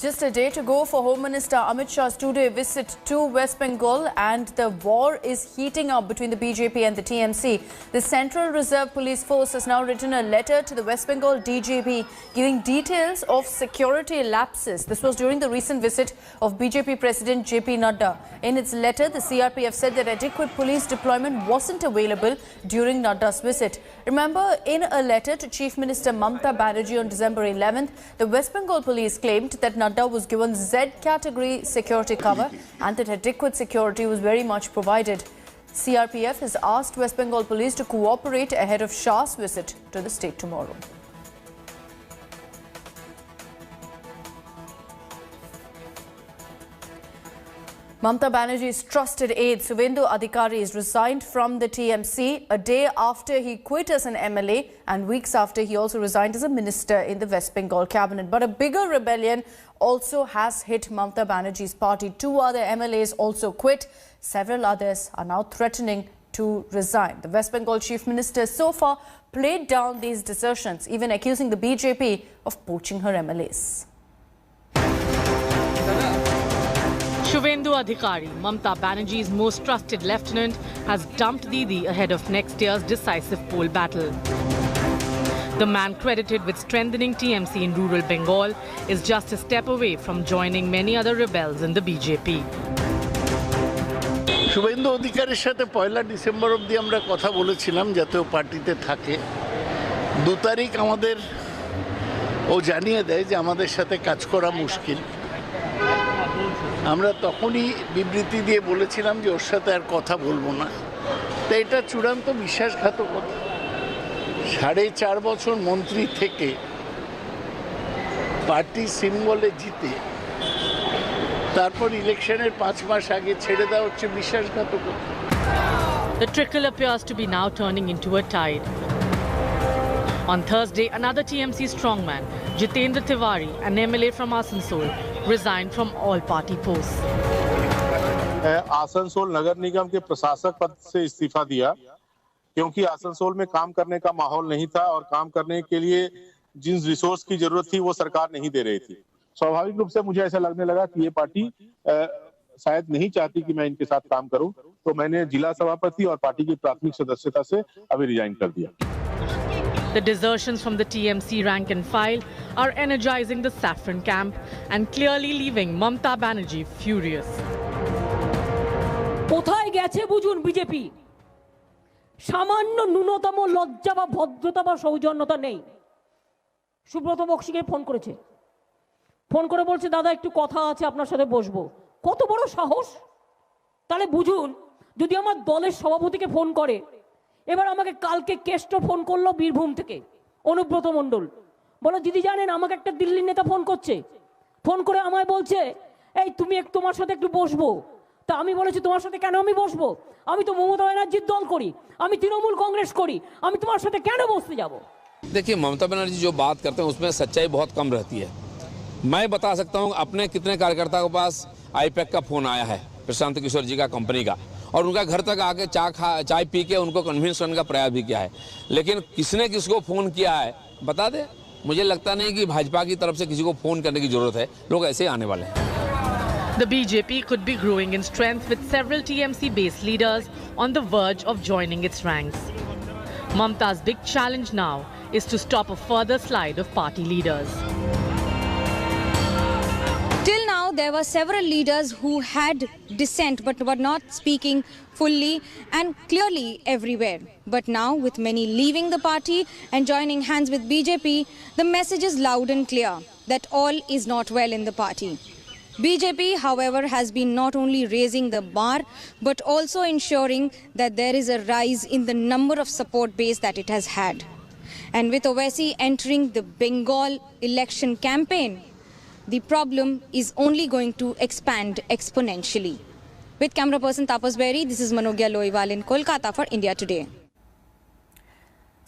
Just a day to go for Home Minister Amit Shah's two-day visit to West Bengal, and the war is heating up between the BJP and the TMC. The Central Reserve Police Force has now written a letter to the West Bengal DGP giving details of security lapses. This was during the recent visit of BJP President JP Nadu. In its letter, the CRPF said that adequate police deployment wasn't available during Nadu's visit. Remember, in a letter to Chief Minister Mamta Banerjee on December 11th, the West Bengal police claimed that Nadu was given Z category security cover and that adequate security was very much provided. CRPF has asked West Bengal police to cooperate ahead of Shah's visit to the state tomorrow. Mamta Banerjee's trusted aide Suvendu Adhikari is resigned from the TMC a day after he quit as an MLA and weeks after he also resigned as a minister in the West Bengal cabinet. But a bigger rebellion also has hit Mamta Banerjee's party. Two other MLAs also quit. Several others are now threatening to resign. The West Bengal chief minister so far played down these desertions, even accusing the BJP of poaching her MLAs. Suvendu Adhikari, Mamta Banerjee's most trusted lieutenant, has dumped Didi ahead of next year's decisive poll battle. The man credited with strengthening TMC in rural Bengal is just a step away from joining many other rebels in the BJP. Suvendu অধিকারীর সাথে 1 December অবধি আমরা কথা বলেছিলাম যাতে ও পার্টিতে থাকে। 2 তারিখ আমাদের ও জানিয়ে দেয় যে আমাদের সাথে কাজ করা মুশকিল। আমরা তখনই বিবৃতি দিয়ে বলেছিলাম যে ওর সাথে আর কথা বলবো না। তো এটা চূড়ান্ত বিশ্বাসঘাতকতা। 4.5 বছর মন্ত্রী থেকে পার্টি সিম্বলে জিতে তারপর ইলেকশনের 5 মাস আগে ছেড়ে দেওয়া হচ্ছে বিশ্বাসঘাতকতা। The trickle appears to be now turning into a tide. On Thursday, another TMC strongman, Jitendra Tiwari, an MLA from Asansol, resigned from all party posts. Asansol नगर निगम के प्रशासक पद से इस्तीफा दिया क्योंकि आसनसोल में काम करने का माहौल नहीं था और काम करने के लिए जिन रिसोर्स की जरूरत थी वो सरकार नहीं दे रही थी। स्वाभाविक रूप से मुझे ऐसा लगने लगा कि ये पार्टी शायद नहीं चाहती कि मैं इनके साथ काम करूं, तो मैंने जिला सभापति और पार्टी की प्राथमिक सदस्यता से अभी रिजाइन कर दिया। The desertions from the TMC rank and file are energizing the saffron camp and clearly leaving Mamta Banerjee furious. কোথায় গেছে বুঝুন বিজেপি? সামান্য ন্যূনতম লজ্জা বা ভদ্রতা বা সৌজন্যতা নেই। সুব্রত বক্সিকে ফোন করেছে, ফোন করে বলছে দাদা একটু কথা আছে আপনার সাথে বসবো। কত বড় সাহস! তাহলে বুঝুন, যদি আমার দলের সভাপতিকে ফোন করে, এবার আমাকে কালকে কেষ্ট ফোন করলো বীরভূম থেকে অনুব্রত মণ্ডল, বলো দিদি জানেন আমাকে একটা দিল্লির নেতা ফোন করছে, ফোন করে আমায় বলছে এই তুমি তোমার সাথে একটু বসবো। তা আমি বলেছি তোমার সাথে কেন আমি বসবো? আমি তো মমতা ব্যানার্জির দল করি, আমি তৃণমূল কাंग्रेस করি, আমি তোমার সাথে কেন বসতে যাব? देखिए, ममता बनर्जी जो बात करते हैं उसमें सच्चाई बहुत कम रहती है। मैं बता सकता हूं अपने कितने कार्यकर्ता के पास आईपैक का फोन आया है प्रशांत किशोर जी का कंपनी का, और उनका घर तक आके चाय पी के उनको कन्विंस करने का प्रयास भी किया है, लेकिन किसने किसको फ़ोन किया है बता दे। मुझे लगता नहीं कि भाजपा की तरफ से किसी को फ़ोन करने की ज़रूरत है, लोग ऐसे ही आने वाले हैं। The BJP could be growing in strength with several TMC-based leaders on the verge of joining its ranks. Mamta's big challenge now is to stop a further slide of party leaders. Till now, there were several leaders who had dissent but were not speaking fully and clearly everywhere. But now, with many leaving the party and joining hands with BJP, the message is loud and clear that all is not well in the party. BJP, however, has been not only raising the bar but also ensuring that there is a rise in the number of support base that it has had. And with Owaisi entering the Bengal election campaign, the problem is only going to expand exponentially. With camera person Tapas Berry, this is Manogya Loiwal in Kolkata for India Today.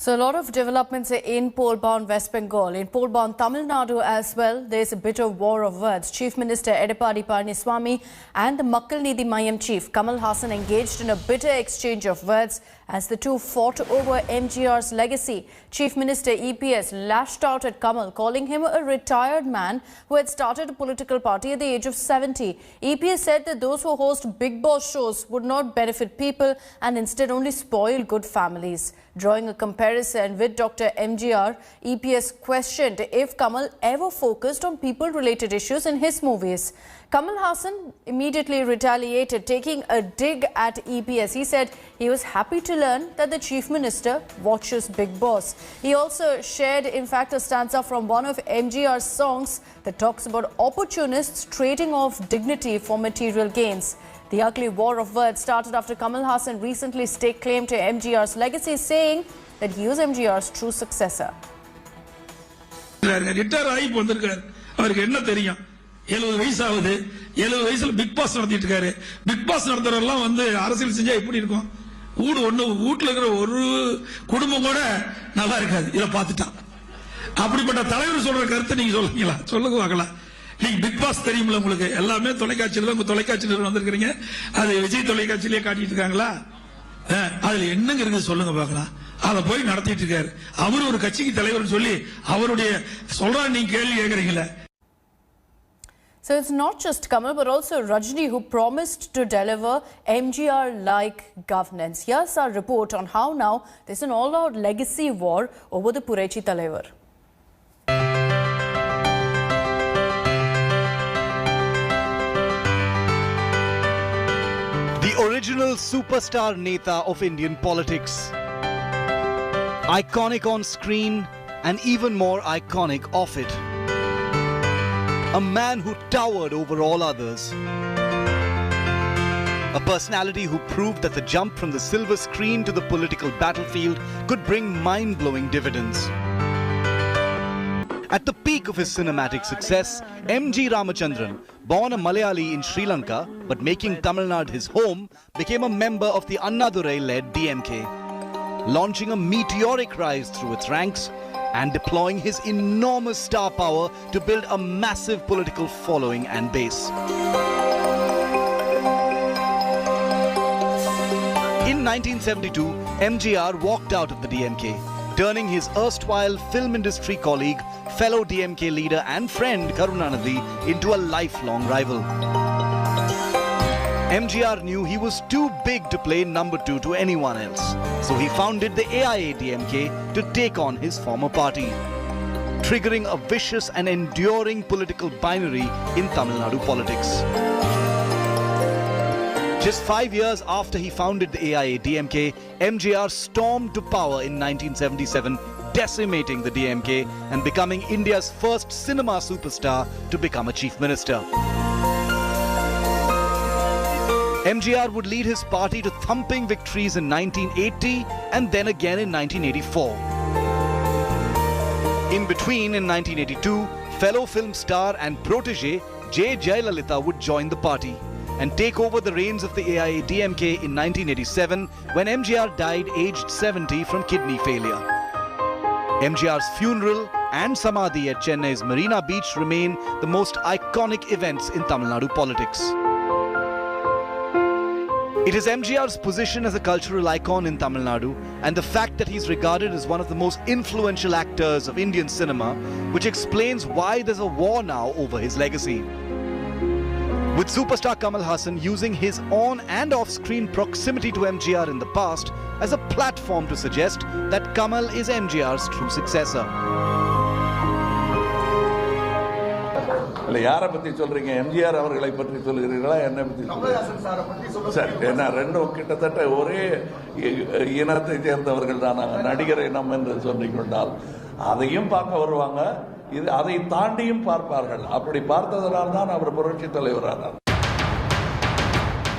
So a lot of developments in poll-bound West Bengal. In poll-bound Tamil Nadu as well, there's a bit of war of words. Chief Minister Edappadi Palaniswamy and the Makkalnidhi Mayam chief Kamal Haasan engaged in a bitter exchange of words As the two fought over MGR's legacy, Chief Minister EPS lashed out at Kamal, calling him a retired man who had started a political party at the age of 70. EPS said that those who host Big Boss shows would not benefit people and instead only spoil good families. Drawing a comparison with Dr. MGR, EPS questioned if Kamal ever focused on people-related issues in his movies. Kamal Haasan immediately retaliated, taking a dig at EPS. He said he was happy to learn that the Chief Minister watches Big Boss. He also shared, in fact, a stanza from one of MGR's songs that talks about opportunists trading off dignity for material gains. The ugly war of words started after Kamal Haasan recently staked claim to MGR's legacy, saying that he was MGR's true successor. 70 வயசு ஆகுது 70 வயசுல big pass நடத்திட்டு இருக்காரு big pass நடத்துறவெல்லாம் வந்து அரசியல் செஞ்சா எப்படி இருக்கும் வீட்ல இருக்கிற ஒரு குடும்பம் கூட நல்லா இருக்காது இத பார்த்துட்டான் அப்படிப்பட்ட தலைவர் சொல்ற கருத்தை நீங்க சொல்லுங்களா சொல்லுங்க பார்க்கலாம் நீங்க பிக் பாஸ் தெரியும்ல உங்களுக்கு எல்லாமே தொலைக்காட்சியில உங்க தொலைக்காட்சியில வந்திருக்கீங்க அது விஜய் தொலைக்காட்சியிலே காட்டிட்டு இருக்காங்களா அதுல என்னங்க இருக்கு சொல்லுங்க பார்க்கலாம் அத போய் நடத்திட்டு இருக்காரு அவர் ஒரு கட்சிக்கு தலைவர்னு சொல்லி அவருடைய சொல்றா நீங்க கேள்வி கேக்குறீங்களா So it's not just Kamal but also Rajni who promised to deliver MGR-like governance. Here's our report on how now there's an all-out legacy war over the Purechi Talaivar. The original superstar Neta of Indian politics. Iconic on screen and even more iconic off it. A man who towered over all others. A personality who proved that the jump from the silver screen to the political battlefield could bring mind-blowing dividends. At the peak of his cinematic success, M.G. Ramachandran, born a Malayali in Sri Lanka but making Tamil Nadu his home, became a member of the Annadurai-led DMK, launching a meteoric rise through its ranks and deploying his enormous star power to build a massive political following and base. In 1972, MGR walked out of the DMK, turning his erstwhile film industry colleague, fellow DMK leader and friend Karunanidhi into a lifelong rival. MGR knew he was too big to play number 2 to anyone else, so he founded the AIA-DMK to take on his former party, triggering a vicious and enduring political binary in Tamil Nadu politics. Just 5 years after he founded the AIA-DMK, MGR stormed to power in 1977, decimating the DMK and becoming India's first cinema superstar to become a chief minister. MGR would lead his party to thumping victories in 1980 and then again in 1984. In between, in 1982, fellow film star and protege J. Jayalalitha would join the party and take over the reins of the AIA-DMK in 1987 when MGR died aged 70 from kidney failure. MGR's funeral and Samadhi at Chennai's Marina Beach remain the most iconic events in Tamil Nadu politics. It is MGR's position as a cultural icon in Tamil Nadu and the fact that he's regarded as one of the most influential actors of Indian cinema which explains why there's a war now over his legacy. With superstar Kamal Haasan using his on and off-screen proximity to MGR in the past as a platform to suggest that Kamal is MGR's true successor. யாரை பத்தி சொல்றீங்க எம்ஜிஆர் அவர்களை பற்றி சொல்கிறீர்களா என்னை பத்தி சரி என்ன ரெண்டும் கிட்டத்தட்ட ஒரே இனத்தை சேர்ந்தவர்கள் தான் நடிகர் இனம் என்று சொல்லிக்கொண்டால் அதையும் பார்க்க வருவாங்க இது அதை தாண்டியும் பார்ப்பார்கள் அப்படி பார்த்ததனால் தான் அவர் புரட்சி தலைவரானார்.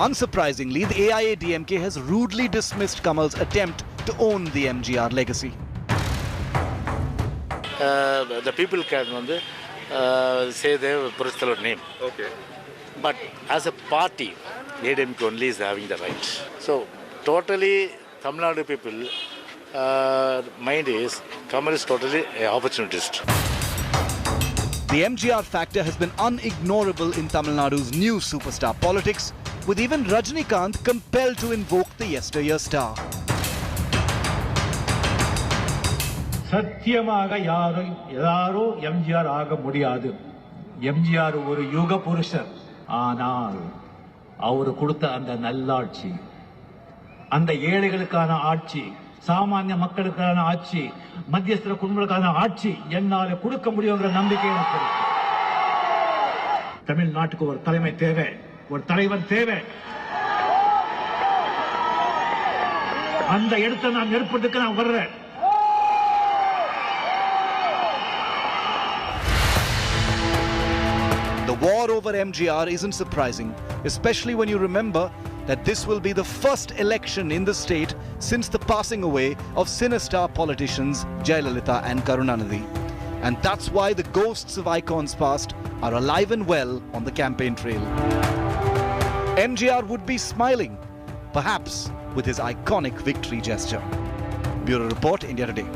Unsurprisingly, the AIA-DMK has rudely dismissed Kamal's attempt to own the MGR legacy. The people can say their personal name. Okay. But as a party, ADMK only is having the right. So, totally, Tamil Nadu people mind is Kamal is totally an opportunist. The MGR factor has been unignorable in Tamil Nadu's new superstar politics, with even Rajnikant compelled to invoke the yesteryear star. சத்தியமாக யாரோ எம்ஜிஆர் ஆக முடியாது. எம்ஜிஆர் ஒரு யுக புருஷர். ஆனால் அவர் கொடுத்த அந்த நல்லாட்சி, அந்த ஏழைகளுக்கான ஆட்சி, சாமானிய மக்களுக்கான ஆட்சி, மத்தியஸ்தர குடும்பங்களுக்கான ஆட்சி என்னால கொடுக்க முடியுங்கிற நம்பிக்கை எனக்கு இருக்கு. தமிழ்நாட்டுக்கு ஒரு தலைமை தேவை, ஒரு தலைவர் தேவை. அந்த இடத்தை நான் ஏற்படுத்த நான் வர்றேன். The war over MGR isn't surprising, especially when you remember that this will be the first election in the state since the passing away of sinister politicians Jayalalitha and Karunanidhi. And that's why the ghosts of icons past are alive and well on the campaign trail. MGR would be smiling, perhaps with his iconic victory gesture. Bureau Report, India Today.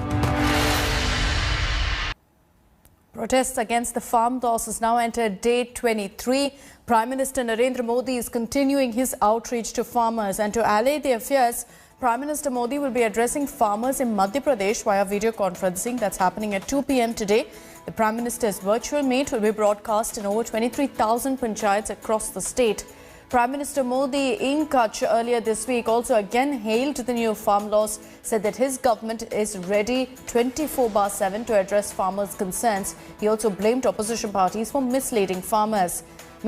Protests against the farm laws has now entered day 23. Prime Minister Narendra Modi is continuing his outreach to farmers, and to allay their fears, Prime Minister Modi will be addressing farmers in Madhya Pradesh via video conferencing. That's happening at 2 p.m. today. The Prime Minister's virtual meet will be broadcast in over 23,000 panchayats across the state. Prime Minister Modi in Kutch earlier this week also again hailed the new farm laws, said that his government is ready 24/7 to address farmers' concerns. He also blamed opposition parties for misleading farmers.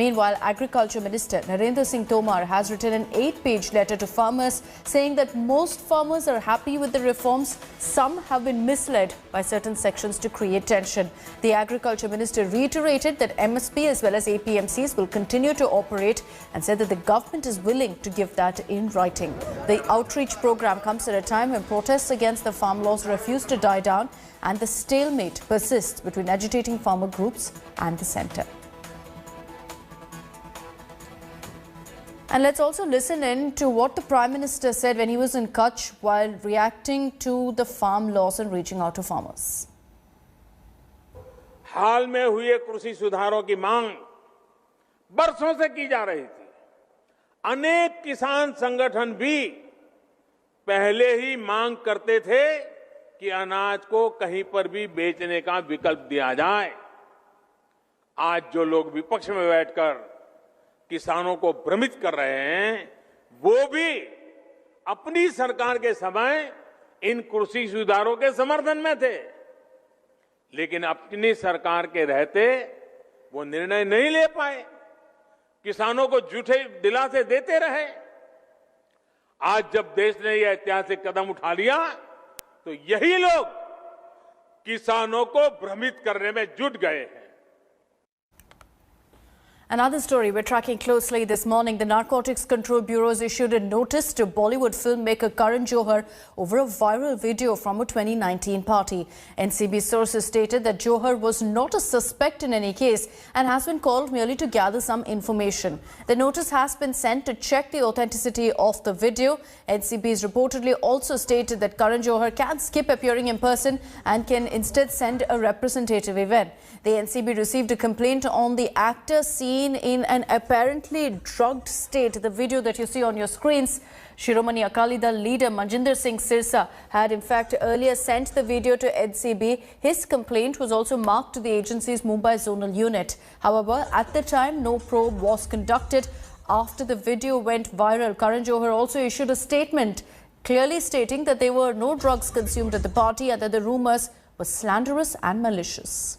Meanwhile, Agriculture Minister Narendra Singh Tomar has written an 8-page letter to farmers saying that most farmers are happy with the reforms. Some have been misled by certain sections to create tension. The Agriculture Minister reiterated that MSP as well as APMCs will continue to operate and said that the government is willing to give that in writing. The outreach program comes at a time when protests against the farm laws refuse to die down and the stalemate persists between agitating farmer groups and the centre. And let's also listen in to what the Prime Minister said when he was in Kutch while reacting to the farm laws and reaching out to farmers. हाल में हुए कृषि सुधारों की मांग बरसों से की जा रही थी. अनेक किसान संगठन भी पहले ही मांग करते थे कि अनाज को कहीं पर भी बेचने का विकल्प दिया जाए. आज जो लोग विपक्ष में बैठकर किसानों को भ्रमित कर रहे हैं, वो भी अपनी सरकार के समय इन कृषि सुधारों के समर्थन में थे, लेकिन अपनी सरकार के रहते वो निर्णय नहीं ले पाए, किसानों को झूठे दिलासे देते रहे. आज जब देश ने यह ऐतिहासिक कदम उठा लिया तो यही लोग किसानों को भ्रमित करने में जुट गए हैं. Another story we're tracking closely this morning. The Narcotics Control Bureau has issued a notice to Bollywood filmmaker Karan Johar over a viral video from a 2019 party. NCB sources stated that Johar was not a suspect in any case and has been called merely to gather some information. The notice has been sent to check the authenticity of the video. NCB has reportedly also stated that Karan Johar can skip appearing in person and can instead send a representative event. The NCB received a complaint on the actor seen in an apparently drugged state. The video that you see on your screens, Shiromani Akali Dal leader Manjinder Singh Sirsa had in fact earlier sent the video to NCB. His complaint was also marked to the agency's Mumbai zonal unit. However, at the time, no probe was conducted. After the video went viral, Karan Johar also issued a statement clearly stating that there were no drugs consumed at the party and that the rumours were slanderous and malicious.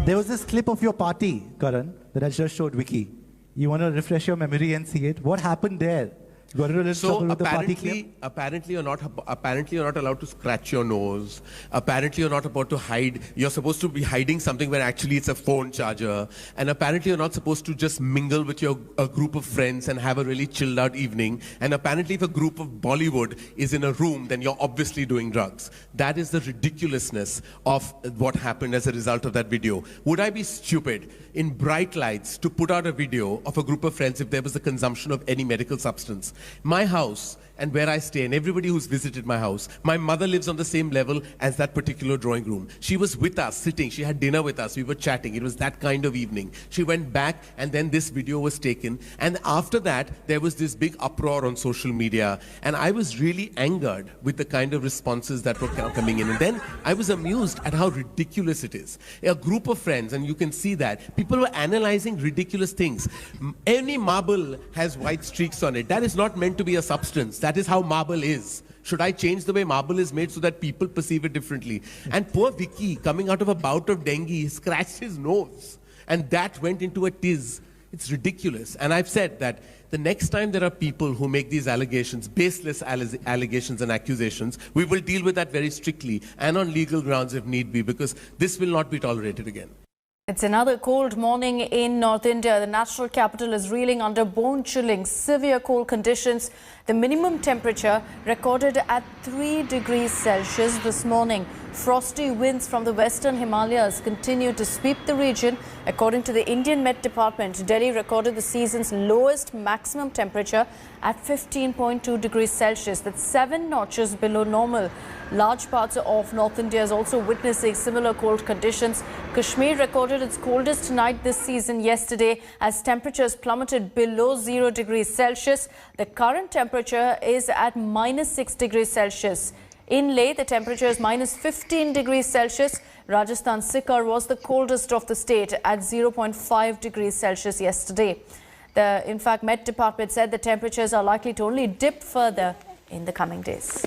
There was this clip of your party, Karan, that I just showed Vicky. You want to refresh your memory and see it? What happened there? You got into a little trouble with the party clip? Apparently you're not allowed to scratch your nose. Apparently you're not about to hide. You're supposed to be hiding something when actually it's a phone charger. And apparently you're not supposed to just mingle with a group of friends and have a really chilled out evening. And apparently if a group of Bollywood is in a room, then you're obviously doing drugs. That is the ridiculousness of what happened as a result of that video. Would I be stupid in bright lights to put out a video of a group of friends if there was the consumption of any medical substance? My house and where I stay, and everybody who's visited my house, my mother lives on the same level as that particular drawing room. She was with us, sitting, she had dinner with us, we were chatting. It was that kind of evening. She went back, and then this video was taken. And after that, there was this big uproar on social media. And I was really angered with the kind of responses that were coming in. And then I was amused at how ridiculous it is. A group of friends, and you can see that, people were analyzing ridiculous things. Any marble has white streaks on it. That is not meant to be a substance. That is how marble is. Should I change the way marble is made so that people perceive it differently? And poor Vicky, coming out of a bout of dengue, he scratched his nose. And that went into a tiz. It's ridiculous. And I've said that the next time there are people who make these allegations, baseless allegations and accusations, we will deal with that very strictly and on legal grounds if need be, because this will not be tolerated again. It's another cold morning in North India. The national capital is reeling under bone-chilling, severe cold conditions. The minimum temperature recorded at 3 degrees Celsius this morning. Frosty winds from the western Himalayas continue to sweep the region. According to the Indian Met Department, Delhi recorded the season's lowest maximum temperature at 15.2 degrees Celsius. That's 7 notches below normal. Large parts of North India is also witnessing similar cold conditions. Kashmir recorded its coldest night this season yesterday as temperatures plummeted below 0 degrees Celsius. The current temperature is at -6 degrees Celsius. In Leh, the temperature is -15 degrees Celsius. Rajasthan Sikar was the coldest of the state at 0.5 degrees Celsius yesterday. In fact, Met Department said the temperatures are likely to only dip further in the coming days.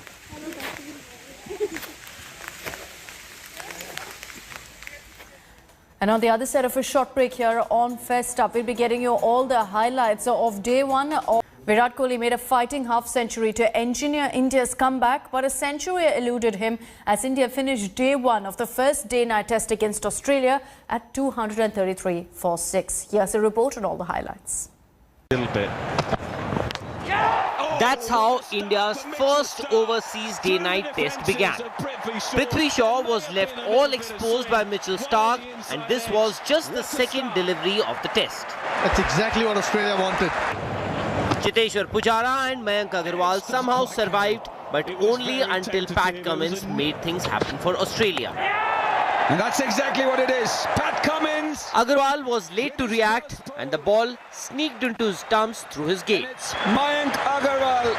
And on the other side of a short break here on Fest Up, we'll be getting you all the highlights of day one. Virat Kohli made a fighting half-century to engineer India's comeback, but a century eluded him as India finished day one of the first day-night test against Australia at 233 for 6. Here's a report on all the highlights. That's how India's first overseas day-night test began. Prithvi Shaw was left all exposed by Mitchell Starc, and this was just the second delivery of the test. That's exactly what Australia wanted. Cheteshwar Pujara and Mayank Agarwal somehow survived, but only until Pat Cummins made things happen for Australia. And that's exactly what it is. Pat Cummins. Agarwal was late to react, and the ball sneaked into his stumps through his gate. Mayank Agarwal.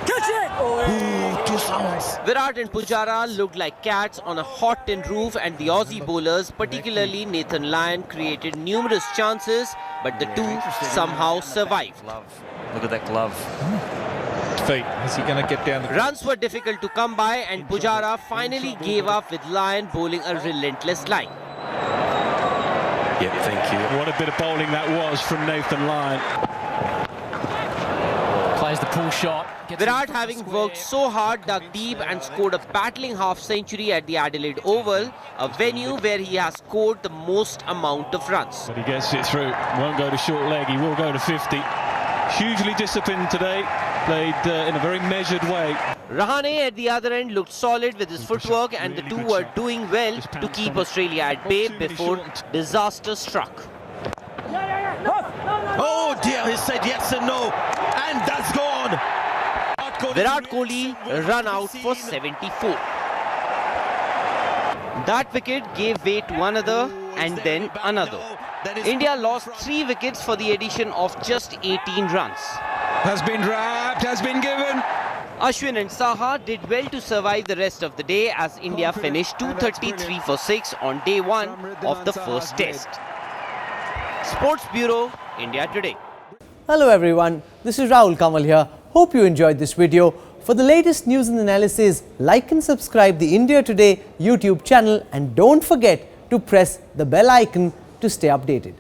Catch it! Ooh, 2 sounds. Virat and Pujara looked like cats on a hot tin roof, and the Aussie bowlers, particularly Nathan Lyon, created numerous chances, but the two somehow survived. Look at that glove. Feet. Is he going to get down the... Runs were difficult to come by, and Pujara finally gave up with Lyon bowling a relentless line. Yep, thank you. What a bit of bowling that was from Nathan Lyon. Plays the pull shot. Virat, having worked so hard, dug deep and scored a battling half-century at the Adelaide Oval, a venue where he has scored the most amount of runs. But he gets it through. Won't go to short leg. He will go to 50. Hugely disciplined today. Played in a very measured way. Rahane at the other end looked solid with his footwork, and the two were doing well to keep Australia at bay before disaster struck. Oh dear, he said yes and no, and that's gone. Virat Kohli run out for 74. That wicket gave way to another and then another. India lost 3 wickets for the addition of just 18 runs. Has been wrapped, has been given. Ashwin and Saha did well to survive the rest of the day as India finished 233 for 6 on day 1 of the first test. Sports Bureau, India Today. Hello everyone, this is Rahul Kamal here. Hope you enjoyed this video. For the latest news and analysis, like and subscribe the India Today YouTube channel, and don't forget to press the bell icon to stay updated.